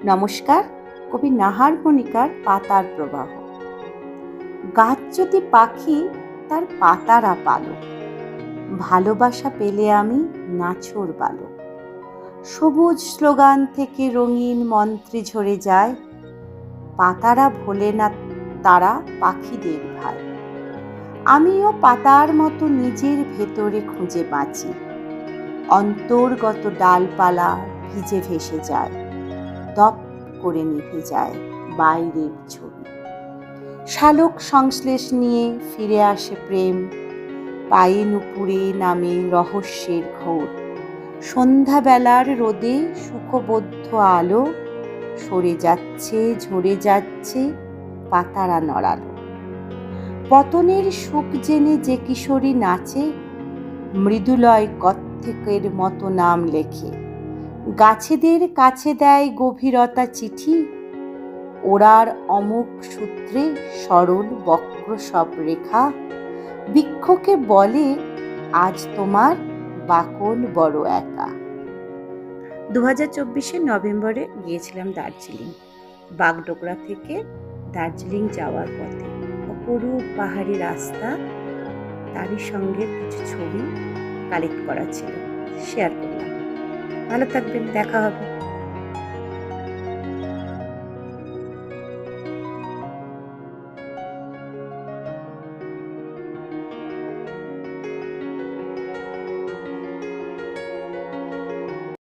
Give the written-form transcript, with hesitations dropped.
নমস্কার। কবি নাহার মণিকার পাতার প্রবাহ। গাছ যদি পাখি, তার পাতারা পালক। ভালোবাসা পেলে আমি নাছোড় বালক। সবুজ স্লোগান থেকে রঙিন মন্ত্রে ঝরে যায়, পাতারা ভোলে না তারা পাখিদের ভাই। আমিও পাতার মতো নিজের ভেতরে খুঁজে বাঁচি। অন্তর্গত ডালপালা ভিজে ভেসে যায়, দপ করে নিভে যায় বাইরের ছবি। শালক সংশ্লেষ নিয়ে ফিরে আসে প্রেম, পায়ে নুপুরে নামে রহস্যের ঘোর। সন্ধ্যাবেলার রোদে সুখবদ্ধ আলো সরে যাচ্ছে, ঝরে যাচ্ছে পাতারা নড়ালো। পতনের সুখ জেনে যে কিশোরী নাচে, মৃদুলয় কত্থেকের মতো নাম লেখে। গাছেদের কাছে দেয় গভীরতা চিঠি, ওরার অমুক সূত্রে সরল বক্র সব রেখা। বৃক্ষকে বলে আজ তোমার বাকল বড় একা। 2024 নভেম্বরে গিয়েছিলাম দার্জিলিং। বাগডোগরা থেকে দার্জিলিং যাওয়ার পথে অপরূপ পাহাড়ি রাস্তা, তারই সঙ্গে কিছু ছবি কালেক্ট করা ছিল, শেয়ার করলাম। ভালো থাকবেন, দেখা হবে।